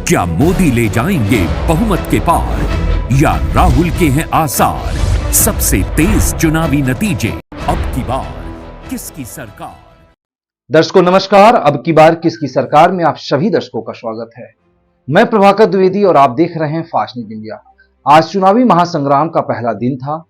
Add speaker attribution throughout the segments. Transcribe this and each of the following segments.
Speaker 1: क्या मोदी ले जाएंगे बहुमत के पार या राहुल के हैं आसार? सबसे तेज चुनावी नतीजे, अब की बार किसकी सरकार?
Speaker 2: दर्शकों नमस्कार। अब की बार किसकी सरकार में आप सभी दर्शकों का स्वागत है। मैं प्रभाकर द्विवेदी और आप देख रहे हैं फास्ट न्यूज इंडिया। आज चुनावी महासंग्राम का पहला दिन था।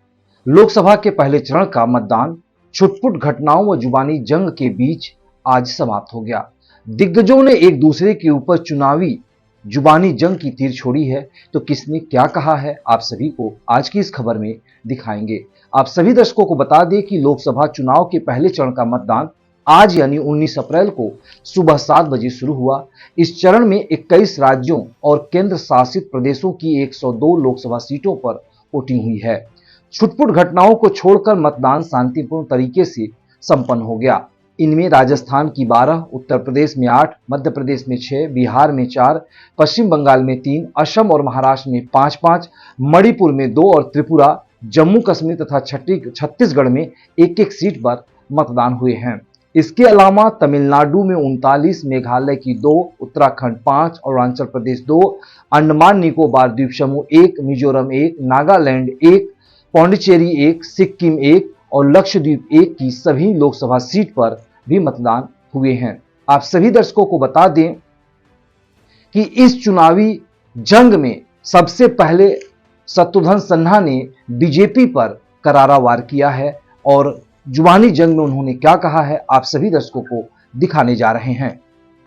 Speaker 2: लोकसभा के पहले चरण का मतदान छुटपुट घटनाओं व जुबानी जंग के बीच आज समाप्त हो गया। दिग्गजों ने एक दूसरे के ऊपर चुनावी जुबानी जंग की तीर छोड़ी है, तो किसने क्या कहा है आप सभी को आज की इस खबर में दिखाएंगे। आप सभी दर्शकों को बता दें कि लोकसभा चुनाव के पहले चरण का मतदान आज यानी 19 अप्रैल को सुबह 7 बजे शुरू हुआ। इस चरण में 21 राज्यों और केंद्र शासित प्रदेशों की 102 लोकसभा सीटों पर वोटिंग हुई है। छुटपुट घटनाओं को छोड़कर मतदान शांतिपूर्ण तरीके से संपन्न हो गया। इनमें राजस्थान की 12, उत्तर प्रदेश में 8, मध्य प्रदेश में 6, बिहार में 4, पश्चिम बंगाल में 3, असम और महाराष्ट्र में 5-5, मणिपुर में 2 और त्रिपुरा, जम्मू कश्मीर तथा छत्तीसगढ़ में 1-1 सीट पर मतदान हुए हैं। इसके अलावा तमिलनाडु में 39, मेघालय की 2, उत्तराखंड 5, अरुणाचल प्रदेश 2, अंडमान निकोबार द्वीप समूह 1, मिजोरम 1, नागालैंड 1, पौंडीचेरी 1, सिक्किम 1 और लक्षद्वीप 1 की सभी लोकसभा सीट पर भी मतदान हुए हैं। आप सभी दर्शकों को बता दें कि इस चुनावी जंग में सबसे पहले शत्रुघ्न सिन्हा ने बीजेपी पर करारा वार किया है और जुबानी जंग में उन्होंने क्या कहा है आप सभी दर्शकों को दिखाने जा रहे हैं।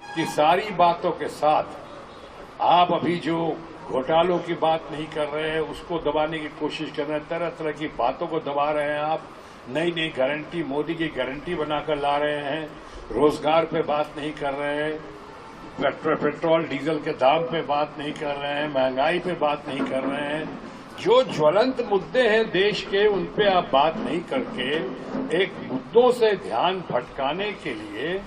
Speaker 3: कि सारी बातों के साथ आप अभी जो घोटालों की बात नहीं कर रहे हैं उसको दबाने की कोशिश कर रहे हैं, तरह तरह की बातों को दबा रहे हैं। आप नई नई गारंटी, मोदी की गारंटी बनाकर ला रहे हैं, रोजगार पे बात नहीं कर रहे हैं, पेट्रोल डीजल के दाम पे बात नहीं कर रहे हैं, महंगाई पे बात नहीं कर रहे हैं। जो ज्वलंत मुद्दे हैं देश के उन पे आप बात नहीं करके एक मुद्दों से ध्यान भटकाने के लिए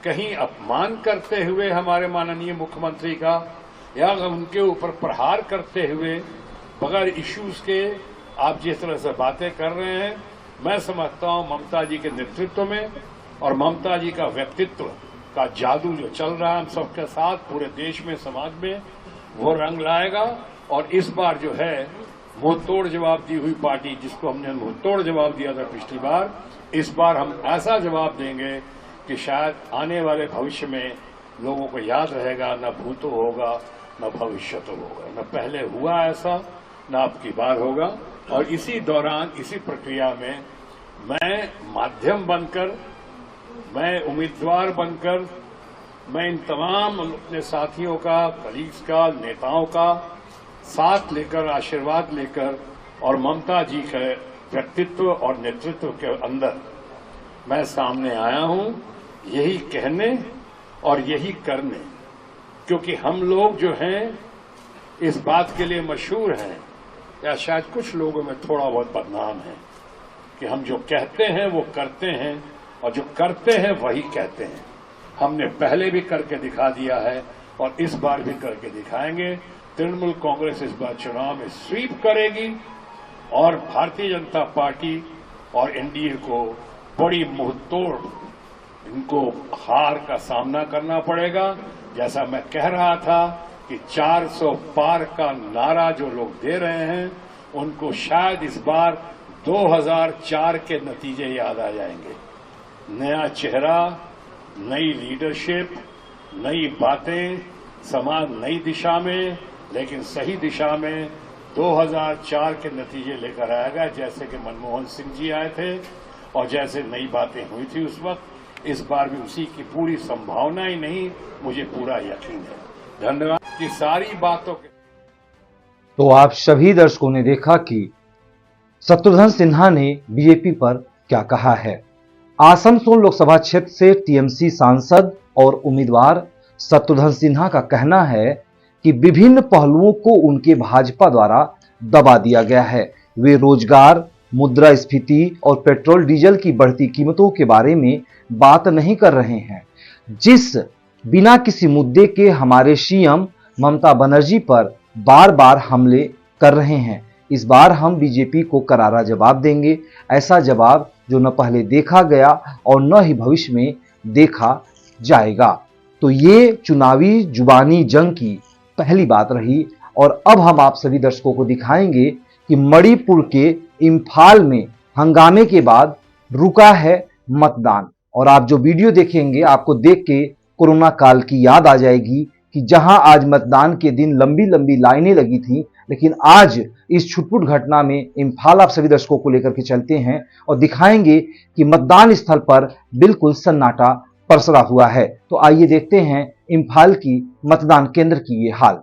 Speaker 3: कहीं अपमान करते हुए हमारे माननीय मुख्यमंत्री का या उनके ऊपर प्रहार करते हुए बगैर इश्यूज के आप जिस तरह से बातें कर रहे हैं, मैं समझता हूं ममता जी के नेतृत्व में और ममता जी का व्यक्तित्व का जादू जो चल रहा है हम सबके साथ पूरे देश में, समाज में, वो रंग लाएगा। और इस बार जो है मुंहतोड़ जवाब दी हुई पार्टी, जिसको हमने मुंहतोड़ जवाब दिया था पिछली बार, इस बार हम ऐसा जवाब देंगे कि शायद आने वाले भविष्य में लोगों को याद रहेगा, न भूतो होगा न भविष्य तो होगा, न पहले हुआ ऐसा न अब की बार होगा। और इसी दौरान, इसी प्रक्रिया में मैं माध्यम बनकर, मैं उम्मीदवार बनकर, मैं इन तमाम अपने साथियों का, कलीग्स का, नेताओं का साथ लेकर, आशीर्वाद लेकर और ममता जी के व्यक्तित्व और नेतृत्व के अंदर मैं सामने आया हूं, यही कहने और यही करने। क्योंकि हम लोग जो हैं इस बात के लिए मशहूर हैं, या शायद कुछ लोगों में थोड़ा बहुत बदनाम है, कि हम जो कहते हैं वो करते हैं और जो करते हैं वही कहते हैं। हमने पहले भी करके दिखा दिया है और इस बार भी करके दिखाएंगे। तृणमूल कांग्रेस इस बार चुनाव में स्वीप करेगी और भारतीय जनता पार्टी और एनडीए को बड़ी मुंहतोड़ इनको हार का सामना करना पड़ेगा। जैसा मैं कह रहा था कि 400 पार का नारा जो लोग दे रहे हैं उनको शायद इस बार 2004 के नतीजे याद आ जाएंगे। नया चेहरा, नई लीडरशिप, नई बातें, समाज नई दिशा में, लेकिन सही दिशा में 2004 के नतीजे लेकर आएगा। जैसे कि मनमोहन सिंह जी आए थे और जैसे नई बातें हुई थी उस वक्त, इस बार भी उसी की पूरी संभावना ही नहीं, मुझे पूरा यकीन है। धन्यवाद। की सारी बातों के
Speaker 2: तो आप सभी दर्शकों ने देखा कि शत्रुघ्न सिन्हा ने बीजेपी पर क्या कहा है। आसनसोल लोकसभा क्षेत्र से टीएमसी सांसद और उम्मीदवार शत्रुघ्न सिन्हा का कहना है कि विभिन्न पहलुओं को उनके भाजपा द्वारा दबा दिया गया है। वे रोजगार, मुद्रास्फीति और पेट्रोल डीजल की बढ़ती कीमतों के बारे में बात नहीं कर रहे हैं, जिस बिना किसी मुद्दे के हमारे सीएम ममता बनर्जी पर बार बार हमले कर रहे हैं। इस बार हम बीजेपी को करारा जवाब देंगे, ऐसा जवाब जो न पहले देखा गया और न ही भविष्य में देखा जाएगा। तो ये चुनावी जुबानी जंग की पहली बात रही। और अब हम आप सभी दर्शकों को दिखाएंगे कि मणिपुर के इंफाल में हंगामे के बाद रुका है मतदान। और आप जो वीडियो देखेंगे आपको देख के कोरोना काल की याद आ जाएगी कि जहां आज मतदान के दिन लंबी लंबी लाइनें लगी थी, लेकिन आज इस छुटपुट घटना में इंफाल आप सभी दर्शकों को लेकर के चलते हैं और दिखाएंगे कि मतदान स्थल पर बिल्कुल सन्नाटा पसरा हुआ है। तो आइए देखते हैं इंफाल की मतदान केंद्र की ये हाल।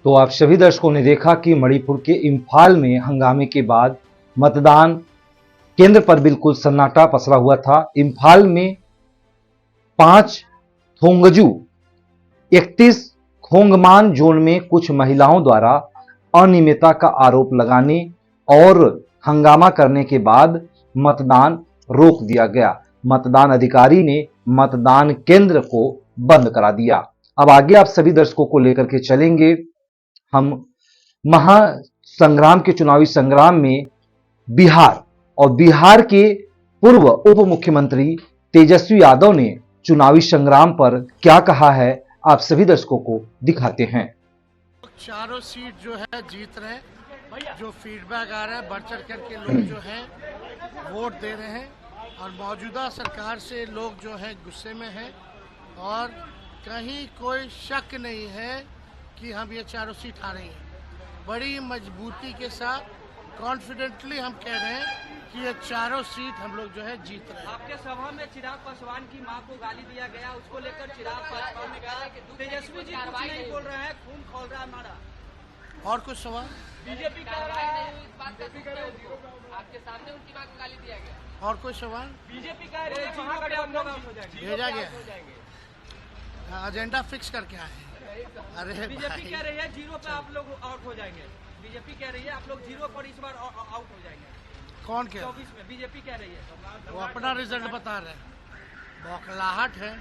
Speaker 2: तो आप सभी दर्शकों ने देखा कि मणिपुर के इंफाल में हंगामे के बाद मतदान केंद्र पर बिल्कुल सन्नाटा पसरा हुआ था। इंफाल में 5 थोंगजू 31 खोंगमान जोन में कुछ महिलाओं द्वारा अनियमितता का आरोप लगाने और हंगामा करने के बाद मतदान रोक दिया गया। मतदान अधिकारी ने मतदान केंद्र को बंद करा दिया। अब आगे आप सभी दर्शकों को लेकर के चलेंगे हम महासंग्राम के चुनावी संग्राम में बिहार, और बिहार के पूर्व उप मुख्यमंत्री तेजस्वी यादव ने चुनावी संग्राम पर क्या कहा है, आप सभी दर्शकों को दिखाते हैं।
Speaker 4: चारों सीट जो है जीत रहे, जो फीडबैक आ रहा है बढ़ चढ़ करके लोग जो है वोट दे रहे हैं और मौजूदा सरकार से लोग जो है गुस्से में हैं और कहीं कोई शक नहीं है कि हम ये चारों सीट हारेंगे। बड़ी मजबूती के साथ कॉन्फिडेंटली हम कह रहे हैं कि ये चारों सीट हम लोग जो है जीत रहे हैं।
Speaker 5: आपके सभा में चिराग पासवान की मां को गाली दिया गया, उसको लेकर चिराग पासवान ने कहा कि तेजस्वी जी कुछ नहीं बोल रहे हैं, खून खौल रहा है हमारा।
Speaker 4: और कुछ सवाल?
Speaker 5: बीजेपी कह रहा है इस बात का आपके सामने उनकी मां को गाली दिया गया।
Speaker 4: और कोई सवाल?
Speaker 5: बीजेपी कह रही है
Speaker 4: भेजा गया, एजेंडा फिक्स करके आए हैं। अरे
Speaker 5: बीजेपी कह रही है 0 पे आप लोग आउट हो जाएंगे। बीजेपी कह रही है आप लोग 0 पर इस बार आउट हो जाएंगे।
Speaker 4: कौन कह?
Speaker 5: 24 में बीजेपी कह रही है।
Speaker 4: वो अपना रिजल्ट बता रहे हैं। बौखलाहट है।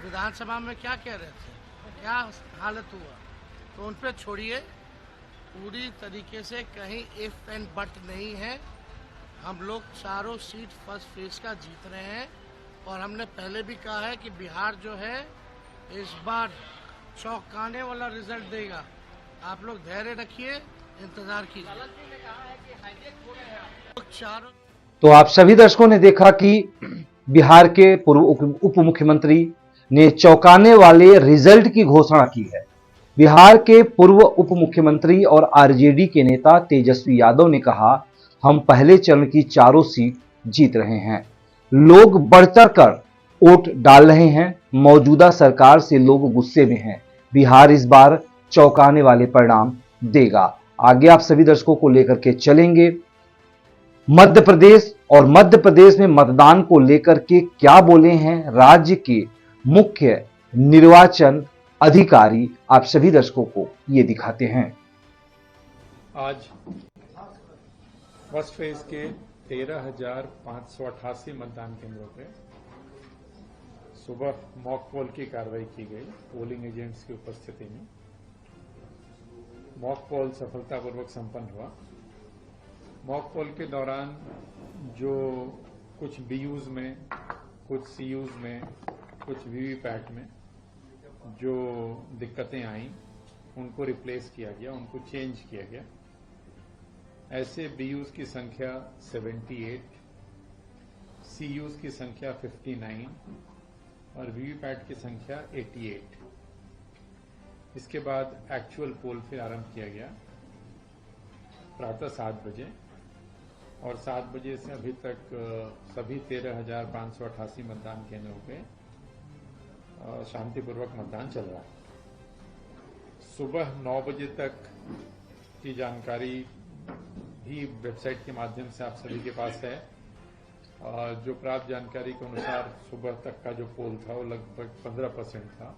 Speaker 4: विधानसभा में क्या कह रहे थे, क्या हालत हुआ, तो उन पे छोड़िए। पूरी तरीके से कहीं इफ एंड बट नहीं है। हम लोग चारों सीट फर्स्ट फेज का जीत रहे हैं और हमने पहले भी कहा है कि बिहार जो है इस बार चौंकाने वाला रिजल्ट देगा। आप लोग धैर्य रखिए, इंतजार कीजिए। चारों
Speaker 2: तो आप सभी दर्शकों ने देखा कि बिहार के पूर्व उप मुख्यमंत्री ने चौंकाने वाले रिजल्ट की घोषणा की है। बिहार के पूर्व उप मुख्यमंत्री और आरजेडी के नेता तेजस्वी यादव ने कहा, हम पहले चरण की चारों सीट जीत रहे हैं। लोग बढ़-चढ़ कर वोट डाल रहे हैं। मौजूदा सरकार से लोग गुस्से में हैं। बिहार इस बार चौंकाने वाले परिणाम देगा। आगे आप सभी दर्शकों को लेकर के चलेंगे मध्य प्रदेश, और मध्य प्रदेश में मतदान को लेकर के क्या बोले हैं राज्य के मुख्य निर्वाचन अधिकारी, आप सभी दर्शकों को ये दिखाते हैं।
Speaker 6: आज फर्स्ट फेज के 13,588 मतदान केंद्रों पे सुबह मॉक पोल की कार्रवाई की गई पोलिंग एजेंट्स की उपस्थिति में। मॉक पोल सफलतापूर्वक संपन्न हुआ। मॉक पोल के दौरान जो कुछ बीयूज में, कुछ सीयूज में, कुछ वीवीपैट में जो दिक्कतें आईं उनको रिप्लेस किया गया, उनको चेंज किया गया। ऐसे बीयूज की संख्या 78, सीयूज की संख्या 59 और वीवीपैट की संख्या 88। इसके बाद एक्चुअल पोल फिर आरंभ किया गया प्रातः 7 बजे, और 7 बजे से अभी तक सभी 13,588 मतदान केंद्रों पे शांतिपूर्वक मतदान चल रहा है। सुबह 9 बजे तक की जानकारी भी वेबसाइट के माध्यम से आप सभी के पास है। जो प्राप्त जानकारी के अनुसार सुबह तक का जो पोल था वो लगभग 15% था,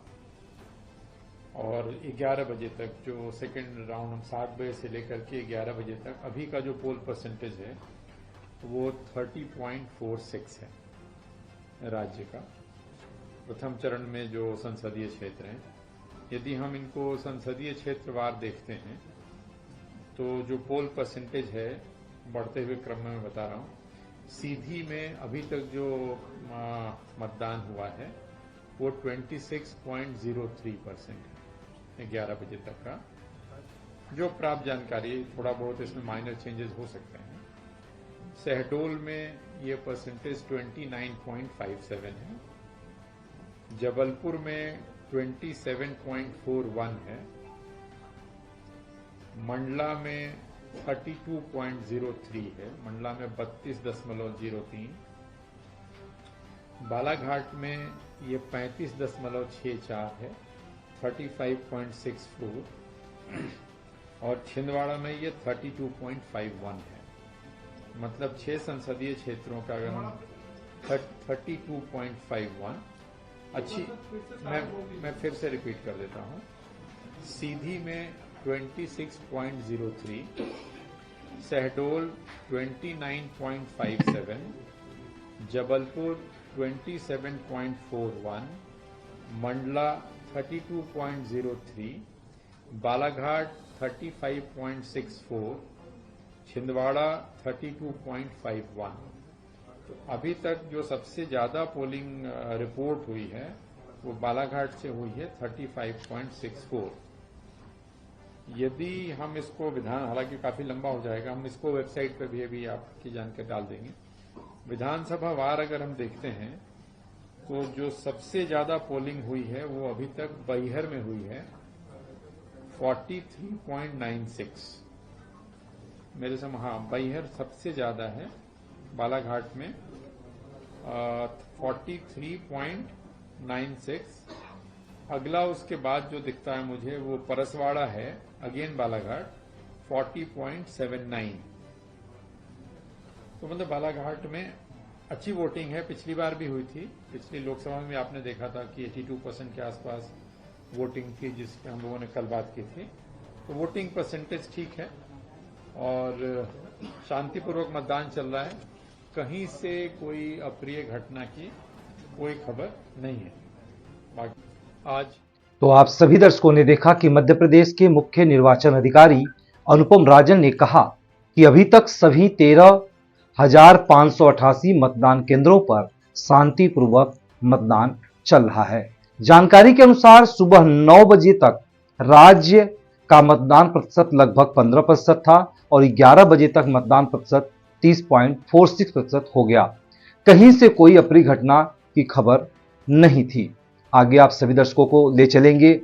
Speaker 6: और 11 बजे तक जो सेकेंड राउंड, हम 7 बजे से लेकर के 11 बजे तक अभी का जो पोल परसेंटेज है वो 30.46 है राज्य का। प्रथम चरण में जो संसदीय क्षेत्र हैं, यदि हम इनको संसदीय क्षेत्रवार देखते हैं तो जो पोल परसेंटेज है बढ़ते हुए क्रम में बता रहा हूं, सीधी में अभी तक जो मतदान हुआ है वो 26.03% है 11 बजे तक का। जो प्राप्त जानकारी, थोड़ा बहुत इसमें माइनर चेंजेस हो सकते हैं। शहडोल में ये परसेंटेज 29.57 है, जबलपुर में 27.41 है, मंडला में 32.03 है, मंडला में 32.03, बालाघाट में ये 35.64 है, 35.64, और छिंदवाड़ा में ये 32.51 है। मतलब 6 संसदीय क्षेत्रों का अगर हम 32.51 अच्छी, मैं फिर से रिपीट कर देता हूं। सीधी में 26.03, शहडोल 29.57, जबलपुर 27.41, मंडला 32.03, बालाघाट 35.64, छिंदवाड़ा 32.51। तो अभी तक जो सबसे ज्यादा पोलिंग रिपोर्ट हुई है वो बालाघाट से हुई है 35.64। यदि हम इसको विधान, हालांकि काफी लंबा हो जाएगा, हम इसको वेबसाइट पर भी आपकी जानकारी डाल देंगे। विधानसभा वार अगर हम देखते हैं तो जो सबसे ज्यादा पोलिंग हुई है वो अभी तक बैहर में हुई है 43.96। मेरे से बैहर सबसे ज्यादा है, बालाघाट में 43.96। अगला उसके बाद जो दिखता है मुझे वो परसवाड़ा है, अगेन बालाघाट 40.79। तो मतलब बालाघाट में अच्छी वोटिंग है। पिछली बार भी हुई थी, पिछली लोकसभा में आपने देखा था कि 82% के आसपास वोटिंग थी, जिस पे हम लोगों ने कल बात की थी। तो वोटिंग परसेंटेज ठीक है और शांतिपूर्वक मतदान चल रहा है। कहीं से कोई अप्रिय घटना की कोई खबर नहीं है। बाकी आज
Speaker 2: तो आप सभी दर्शकों ने देखा कि मध्य प्रदेश के मुख्य निर्वाचन अधिकारी अनुपम राजन ने कहा कि अभी तक सभी 13,588 मतदान केंद्रों पर शांतिपूर्वक मतदान चल रहा है। जानकारी के अनुसार सुबह 9 बजे तक राज्य का मतदान प्रतिशत लगभग 15% था और 11 बजे तक मतदान प्रतिशत 30.46% हो गया। कहीं से कोई अप्रिय घटना की खबर नहीं थी। आगे आप सभी दर्शकों को ले चलेंगे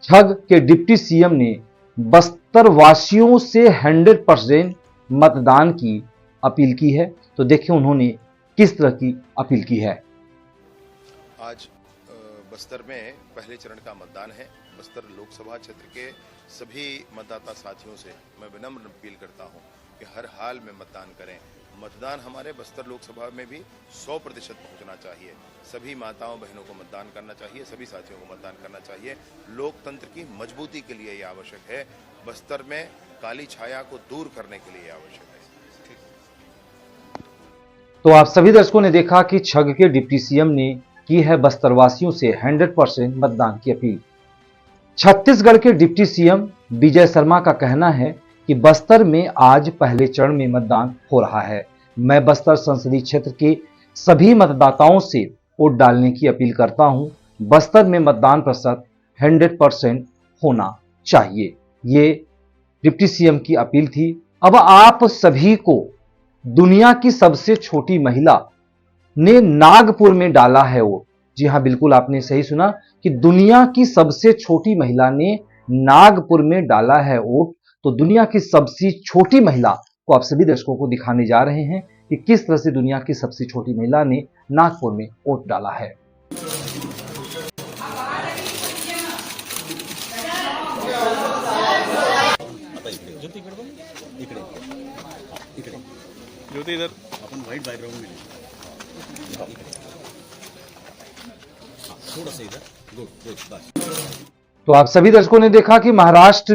Speaker 2: छग के डिप्टी सीएम ने बस्तर वासियों से 100% मतदान की अपील की है। तो देखिए उन्होंने किस तरह की अपील की है।
Speaker 7: आज बस्तर में पहले चरण का मतदान है। बस्तर लोकसभा क्षेत्र के सभी मतदाता साथियों से मैं विनम्र अपील करता हूं कि हर हाल में मतदान करें। मतदान हमारे बस्तर लोकसभा में भी 100% पहुंचना चाहिए। सभी माताओं बहनों को मतदान करना चाहिए, सभी साथियों को मतदान करना चाहिए। लोकतंत्र की मजबूती के लिए ये आवश्यक है। बस्तर में काली छाया को दूर करने के लिए आवश्यक है।
Speaker 2: तो आप सभी दर्शकों ने देखा कि छग के डिप्टी सीएम ने की है बस्तरवासियों से 100% मतदान की अपील। छत्तीसगढ़ के डिप्टी सीएम विजय शर्मा का कहना है कि बस्तर में आज पहले चरण में मतदान हो रहा है। मैं बस्तर संसदीय क्षेत्र के सभी मतदाताओं से वोट डालने की अपील करता हूं। बस्तर में मतदान प्रतिशत 100% होना चाहिए। ये डिप्टी सीएम की अपील थी। अब आप सभी को दुनिया की सबसे छोटी महिला ने नागपुर में डाला है वोट। जी हां, बिल्कुल आपने सही सुना कि दुनिया की सबसे छोटी महिला ने नागपुर में डाला है वोट। तो दुनिया की सबसे छोटी महिला को आप सभी दर्शकों को दिखाने जा रहे हैं कि किस तरह से दुनिया की सबसे छोटी महिला ने नागपुर में वोट डाला है।
Speaker 8: ज्योति इधर अपन व्हाइट बैकग्राउंड में थोड़ा सा इधर गुड बस।
Speaker 2: तो आप सभी दर्शकों ने देखा कि महाराष्ट्र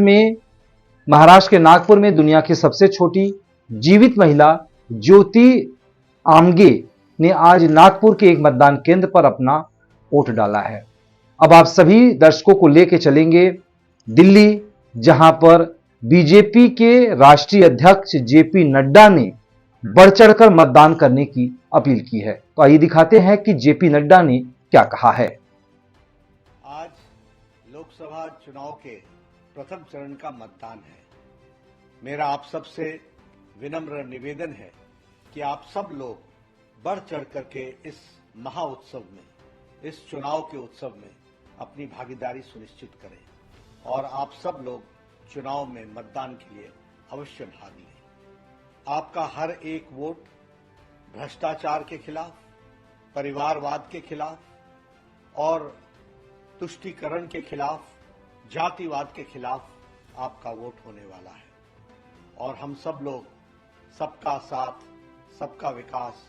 Speaker 2: के नागपुर में दुनिया की सबसे छोटी जीवित महिला ज्योति आमगे ने आज नागपुर के एक मतदान केंद्र पर अपना वोट डाला है। अब आप सभी दर्शकों को लेकर चलेंगे दिल्ली, जहां पर बीजेपी के राष्ट्रीय अध्यक्ष जेपी नड्डा ने बढ़ चढ़कर मतदान करने की अपील की है। तो आइए दिखाते हैं कि जेपी नड्डा ने क्या कहा है।
Speaker 9: आज लोकसभा चुनाव के प्रथम चरण का मतदान है। मेरा आप सबसे विनम्र निवेदन है कि आप सब लोग बढ़ चढ़ करके इस महा उत्सव में, इस चुनाव के उत्सव में अपनी भागीदारी सुनिश्चित करें और आप सब लोग चुनाव में मतदान के लिए अवश्य भाग लें। आपका हर एक वोट भ्रष्टाचार के खिलाफ, परिवारवाद के खिलाफ और तुष्टीकरण के खिलाफ, जातिवाद के खिलाफ आपका वोट होने वाला है। और हम सब लोग सबका साथ, सबका विकास,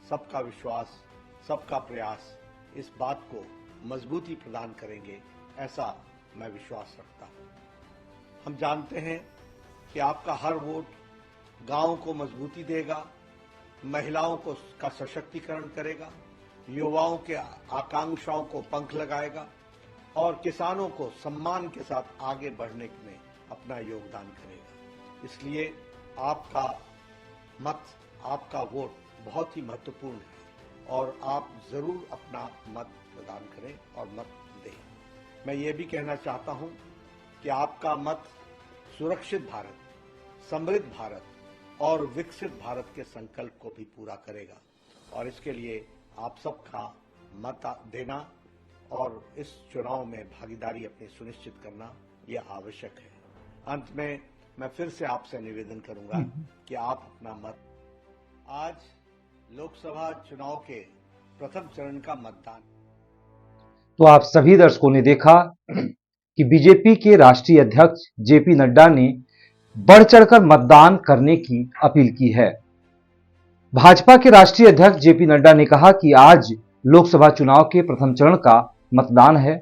Speaker 9: सबका विश्वास, सबका प्रयास, इस बात को मजबूती प्रदान करेंगे, ऐसा मैं विश्वास रखता हूं। हम जानते हैं कि आपका हर वोट गांव को मजबूती देगा, महिलाओं को का सशक्तिकरण करेगा, युवाओं के आकांक्षाओं को पंख लगाएगा और किसानों को सम्मान के साथ आगे बढ़ने में अपना योगदान करेगा। इसलिए आपका मत, आपका वोट बहुत ही महत्वपूर्ण है और आप जरूर अपना मत प्रदान करें और मत दें। मैं ये भी कहना चाहता हूं कि आपका मत सुरक्षित भारत, समृद्ध भारत और विकसित भारत के संकल्प को भी पूरा करेगा और इसके लिए आप सबका मत देना और इस चुनाव में भागीदारी अपनी सुनिश्चित करना यह आवश्यक है। अंत में मैं फिर से आपसे निवेदन करूंगा कि आप अपना मत, आज लोकसभा चुनाव के प्रथम चरण का मतदान।
Speaker 2: तो आप सभी दर्शकों ने देखा कि बीजेपी के राष्ट्रीय अध्यक्ष जेपी नड्डा ने बढ़ चढ़कर मतदान करने की अपील की है। भाजपा के राष्ट्रीय अध्यक्ष जेपी नड्डा ने कहा कि आज लोकसभा चुनाव के प्रथम चरण का मतदान है।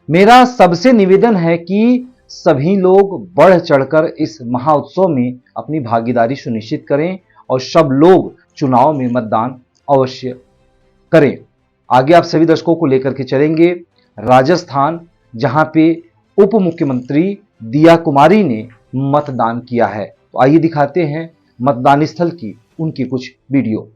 Speaker 2: मेरा सबसे निवेदन है कि सभी लोग बढ़ चढ़कर इस महाउत्सव में अपनी भागीदारी सुनिश्चित करें और सब लोग चुनाव में मतदान अवश्य करें। आगे आप सभी दर्शकों को लेकर के चलेंगे राजस्थान, जहां पे उप मुख्यमंत्री दिया कुमारी ने मतदान किया है। तो आइए दिखाते हैं मतदान स्थल की उनकी कुछ वीडियो।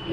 Speaker 2: तो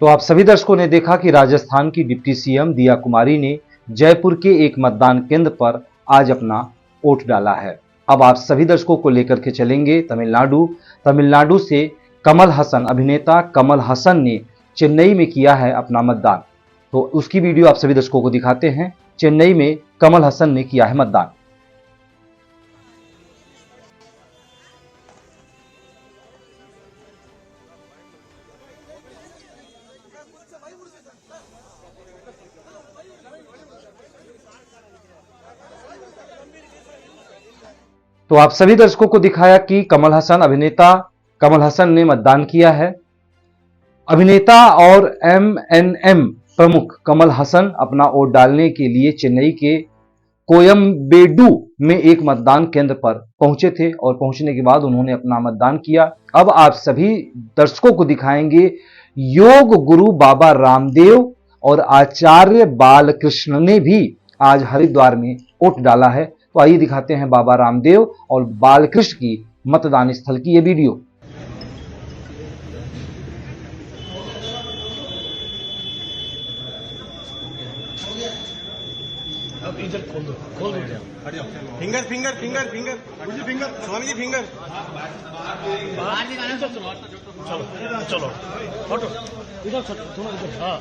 Speaker 2: आप सभी दर्शकों ने देखा कि राजस्थान की डिप्टी सीएम दिया कुमारी ने जयपुर के एक मतदान केंद्र पर आज अपना वोट डाला है। अब आप सभी दर्शकों को लेकर के चलेंगे तमिलनाडु से कमल हसन, अभिनेता कमल हसन ने चेन्नई में किया है अपना मतदान। तो उसकी वीडियो आप सभी दर्शकों को दिखाते हैं। चेन्नई में कमल हसन ने किया है मतदान। तो आप सभी दर्शकों को दिखाया कि कमल हसन, अभिनेता कमल हसन ने मतदान किया है। अभिनेता और एमएनएम प्रमुख कमल हसन अपना वोट डालने के लिए चेन्नई के कोयम्बेडु में एक मतदान केंद्र पर पहुंचे थे और पहुंचने के बाद उन्होंने अपना मतदान किया। अब आप सभी दर्शकों को दिखाएंगे योग गुरु बाबा रामदेव और आचार्य बालकृष्ण ने भी आज हरिद्वार में वोट डाला है। तो आइए दिखाते हैं बाबा रामदेव और बालकृष्ण की मतदान स्थल की ये वीडियो।
Speaker 8: अब इधर खोल दो finger finger finger finger finger Swami ji finger बाहर निकालना। चलो चलो फोटो इधर दोनों इधर। हाँ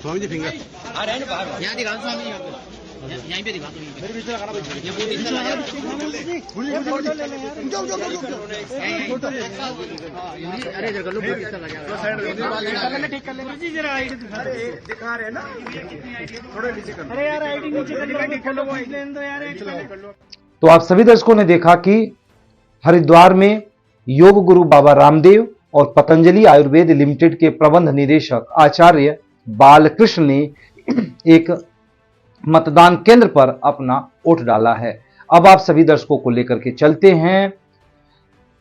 Speaker 8: स्वामी जी फिंगर यहाँ दिखा दो स्वामी जी, यहीं पे दिखा दो। मेरे पीछे लगाना ये बहुत पीछे लगा अरे इधर कर लो, बहुत पीछे लगा ठीक कर ले जी जरा आईडी दिखा रहे हैं ना, थोड़ा नीचे कर। अरे यार आईडी नीचे कर लो, खोलो वो लेने दो यार।
Speaker 2: तो आप सभी दर्शकों ने देखा कि हरिद्वार में योग गुरु बाबा रामदेव और पतंजलि आयुर्वेद लिमिटेड के प्रबंध निदेशक आचार्य बालकृष्ण ने एक मतदान केंद्र पर अपना वोट डाला है। अब आप सभी दर्शकों को लेकर के चलते हैं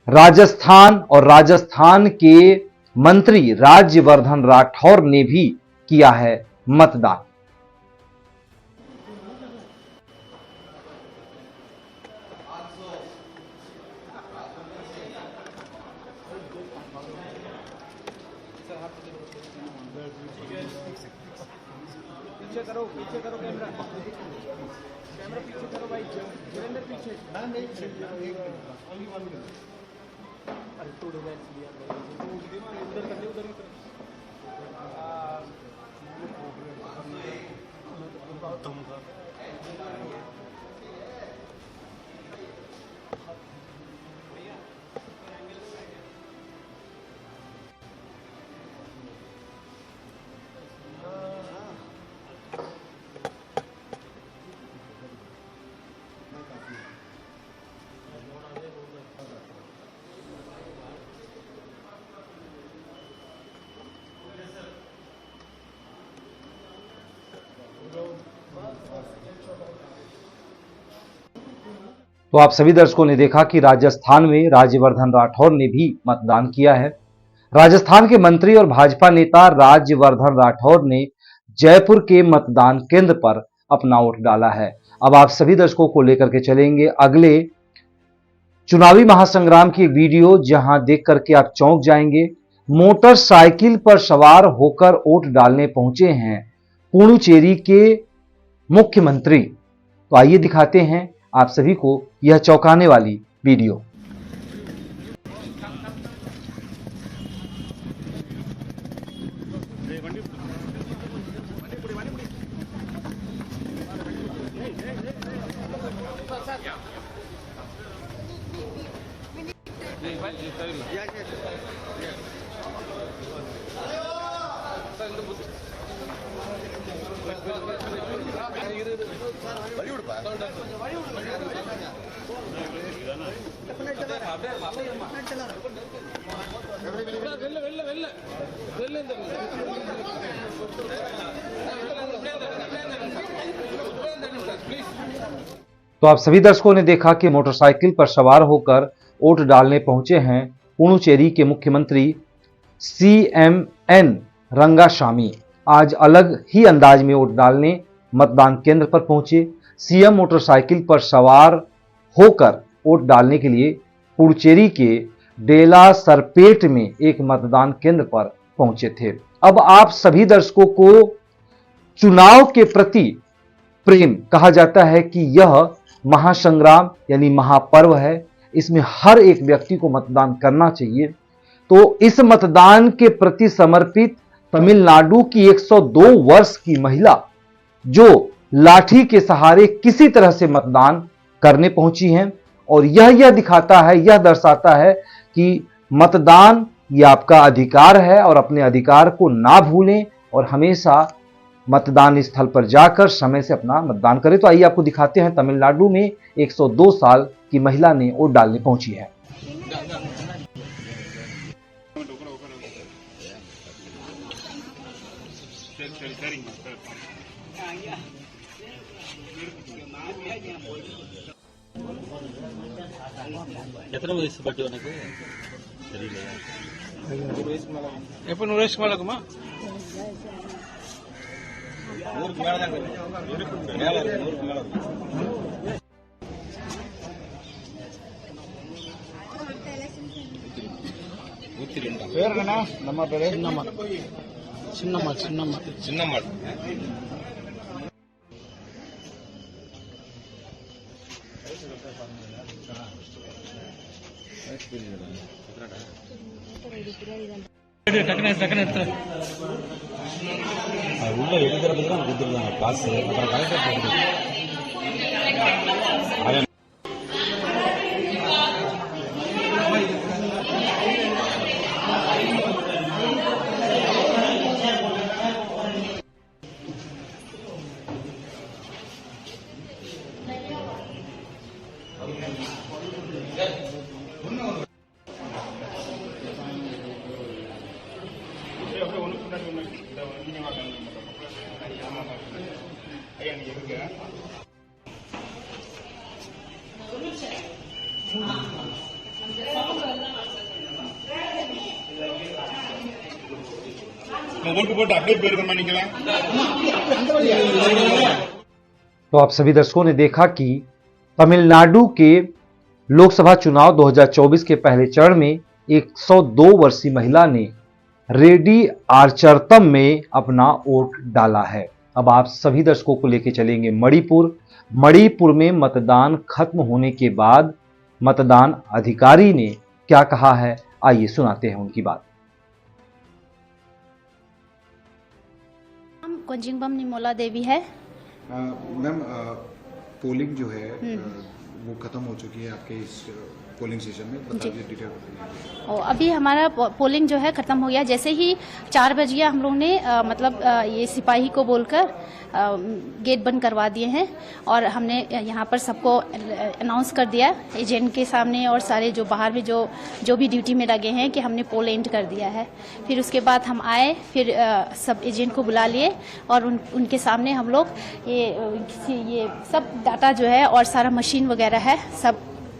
Speaker 2: राजस्थान, और राजस्थान के मंत्री राज्यवर्धन राठौर ने भी किया है मतदान।
Speaker 5: पीछे करो कैमरा पीछे करो भाई, जितेंद्र पीछे। अरे तोड़ो बैठ लिया उधर कर दे, उधर
Speaker 2: तो आप सभी दर्शकों ने देखा कि राजस्थान में राज्यवर्धन राठौर ने भी मतदान किया है। राजस्थान के मंत्री और भाजपा नेता राज्यवर्धन राठौर ने जयपुर के मतदान केंद्र पर अपना वोट डाला है। अब आप सभी दर्शकों को लेकर के चलेंगे अगले चुनावी महासंग्राम की एक वीडियो, जहां देख करके आप चौंक जाएंगे। मोटरसाइकिल पर सवार होकर वोट डालने पहुंचे हैं पुडुचेरी के मुख्यमंत्री। तो आइए दिखाते हैं आप सभी को यह चौंकाने वाली वीडियो। तो आप सभी दर्शकों ने देखा कि मोटरसाइकिल पर सवार होकर वोट डालने पहुंचे हैं पुडुचेरी के मुख्यमंत्री CMN रंगास्वामी। आज अलग ही अंदाज में वोट डालने मतदान केंद्र पर पहुंचे। सीएम मोटरसाइकिल पर सवार होकर वोट डालने के लिए पुडुचेरी के डेला सरपेट में एक मतदान केंद्र पर पहुंचे थे। अब आप सभी दर्शकों को चुनाव के प्रति प्रेम कहा जाता है कि यह महासंग्राम यानी महापर्व है। इसमें हर एक व्यक्ति को मतदान करना चाहिए। तो इस मतदान के प्रति समर्पित तमिलनाडु की 102 वर्ष की महिला जो लाठी के सहारे किसी तरह से मतदान करने पहुंची हैं, और यह दिखाता है, यह दर्शाता है कि मतदान ये आपका अधिकार है और अपने अधिकार को ना भूलें और हमेशा मतदान स्थल पर जाकर समय से अपना मतदान करें। तो आइए आपको दिखाते हैं तमिलनाडु में 102 साल की महिला ने वोट डालने पहुंची है।
Speaker 8: ನಮ್ಮ ಬೇರೆ ಚಿನ್ನಮ್ಮ உள்ள எடுக்கிற பத்தி தான் கொடுத்துருக்காங்க காசு. அப்புறம் கலெக்டர்
Speaker 2: तो आप सभी दर्शकों ने देखा कि तमिलनाडु के लोकसभा चुनाव 2024 के पहले चरण में 102 वर्षीय महिला ने रेडी आर्चरतम में अपना वोट डाला है। अब आप सभी दर्शकों को लेकर चलेंगे मणिपुर में मतदान खत्म होने के बाद मतदान अधिकारी ने क्या कहा है, आइए सुनाते हैं उनकी बात।
Speaker 10: कुंजिंगबम निमोला देवी है।
Speaker 11: मैम पोलिंग जो है वो खत्म हो चुकी है आपके इस पोलिंग स्टेशन में, बताइए डिटेल बताइए।
Speaker 10: अभी हमारा पोलिंग जो है खत्म हो गया। जैसे ही 4 बजे हम लोग ने ये सिपाही को बोलकर गेट बंद करवा दिए हैं और हमने यहाँ पर सबको अनाउंस कर दिया एजेंट के सामने और सारे जो बाहर में जो भी ड्यूटी में लगे हैं कि हमने पोल एंड कर दिया है। फिर उसके बाद हम आए, फिर सब एजेंट को बुला लिए और उनके सामने हम लोग ये सब डाटा जो है और सारा मशीन वगैरह है सब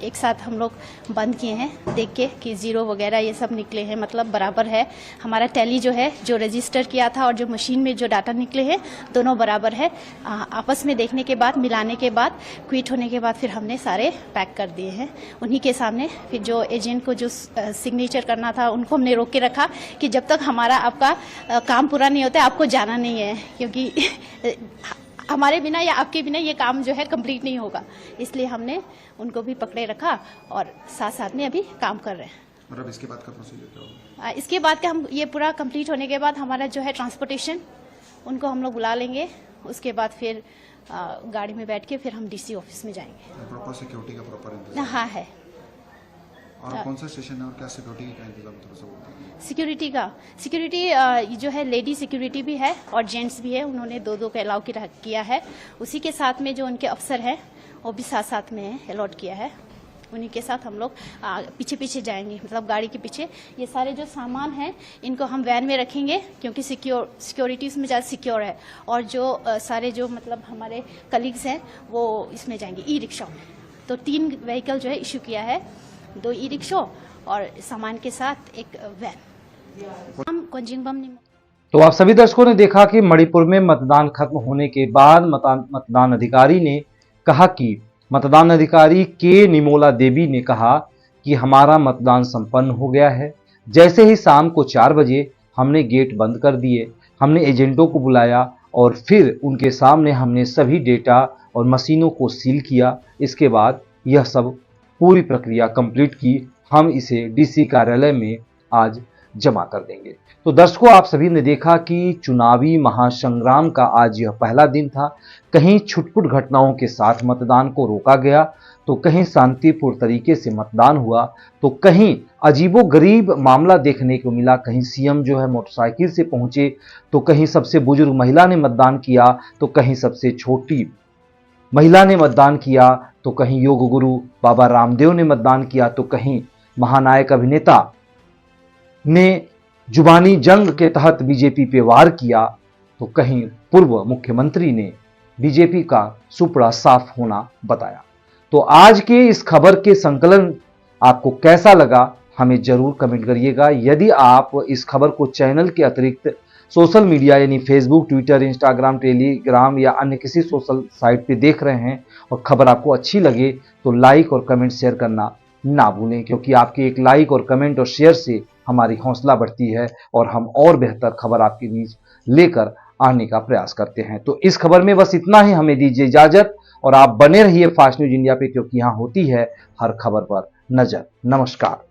Speaker 10: एक साथ हम लोग बंद किए हैं, देख के कि 0 वगैरह ये सब निकले हैं, मतलब बराबर है। हमारा टैली जो है जो रजिस्टर किया था और जो मशीन में जो डाटा निकले हैं दोनों बराबर है। आपस में देखने के बाद, मिलाने के बाद, क्विट होने के बाद फिर हमने सारे पैक कर दिए हैं उन्हीं के सामने। फिर जो एजेंट को जो सिग्नेचर करना था उनको हमने रोक के रखा कि जब तक आपका काम पूरा नहीं होता आपको जाना नहीं है, क्योंकि हमारे बिना या आपके बिना ये काम जो है कंप्लीट नहीं होगा, इसलिए हमने उनको भी पकड़े रखा और साथ साथ में अभी काम कर रहे हैं।
Speaker 11: और अब इसके बाद का प्रोसीजर क्या होगा?
Speaker 10: इसके बाद का हम ये पूरा कंप्लीट होने के बाद हमारा जो है ट्रांसपोर्टेशन उनको हम लोग बुला लेंगे, उसके बाद फिर गाड़ी में बैठ के फिर हम DC ऑफिस में जाएंगे।
Speaker 11: प्रॉपर सिक्योरिटी का प्रॉपर इंतजाम?
Speaker 10: हाँ है।
Speaker 11: और कौन सा स्टेशन है और क्या सिक्योरिटी का इंतजाम थोड़ा सा बोलते हैं?
Speaker 10: सिक्योरिटी जो है लेडी सिक्योरिटी भी है और जेंट्स भी है, उन्होंने दो को अलाउ किया है। उसी के साथ में जो उनके अफसर हैं वो भी साथ में अलॉट किया है, उन्हीं के साथ हम लोग पीछे जाएंगे, मतलब गाड़ी के पीछे। ये सारे जो सामान हैं इनको हम वैन में रखेंगे क्योंकि सिक्योरिटी इसमें ज़्यादा सिक्योर है, और जो सारे जो मतलब हमारे कलीग्स हैं वो इसमें जाएंगे ई रिक्शा में। तो 3 व्हीकल जो है इशू किया है, 2 ई रिक्शा और सामान के साथ एक वैन। हम कोजिंगबम।
Speaker 2: तो आप सभी दर्शकों ने देखा कि मणिपुर में मतदान खत्म होने के बाद मतदान अधिकारी ने कहा कि मतदान अधिकारी के निमोला देवी ने कहा कि हमारा मतदान संपन्न हो गया है। जैसे ही शाम को 4 बजे हमने गेट बंद कर दिए, हमने एजेंटों को बुलाया और फिर उनके सामने हमने सभी डेटा और मशीनों को सील किया। इसके बाद यह सब पूरी प्रक्रिया कंप्लीट की, हम इसे डीसी कार्यालय में आज जमा कर देंगे। तो दर्शकों, आप सभी ने देखा कि चुनावी महासंग्राम का आज यह पहला दिन था। कहीं छुटपुट घटनाओं के साथ मतदान को रोका गया, तो कहीं शांतिपूर्ण तरीके से मतदान हुआ, तो कहीं अजीबोगरीब मामला देखने को मिला। कहीं सीएम जो है मोटरसाइकिल से पहुंचे, तो कहीं सबसे बुजुर्ग महिला ने मतदान किया, तो कहीं सबसे छोटी महिला ने मतदान किया, तो कहीं योग गुरु बाबा रामदेव ने मतदान किया, तो कहीं महानायक अभिनेता ने जुबानी जंग के तहत बीजेपी पे वार किया, तो कहीं पूर्व मुख्यमंत्री ने बीजेपी का सुपड़ा साफ होना बताया। तो आज के इस खबर के संकलन आपको कैसा लगा हमें जरूर कमेंट करिएगा। यदि आप इस खबर को चैनल के अतिरिक्त सोशल मीडिया यानी फेसबुक, ट्विटर, इंस्टाग्राम, टेलीग्राम या अन्य किसी सोशल साइट पे देख रहे हैं और खबर आपको अच्छी लगे तो लाइक और कमेंट शेयर करना ना भूलें, क्योंकि आपके एक लाइक और कमेंट और शेयर से हमारी हौसला बढ़ती है और हम और बेहतर खबर आपके बीच लेकर आने का प्रयास करते हैं। तो इस खबर में बस इतना ही, हमें दीजिए इजाजत और आप बने रहिए फास्ट न्यूज इंडिया पे, क्योंकि यहाँ होती है हर खबर पर नजर। नमस्कार।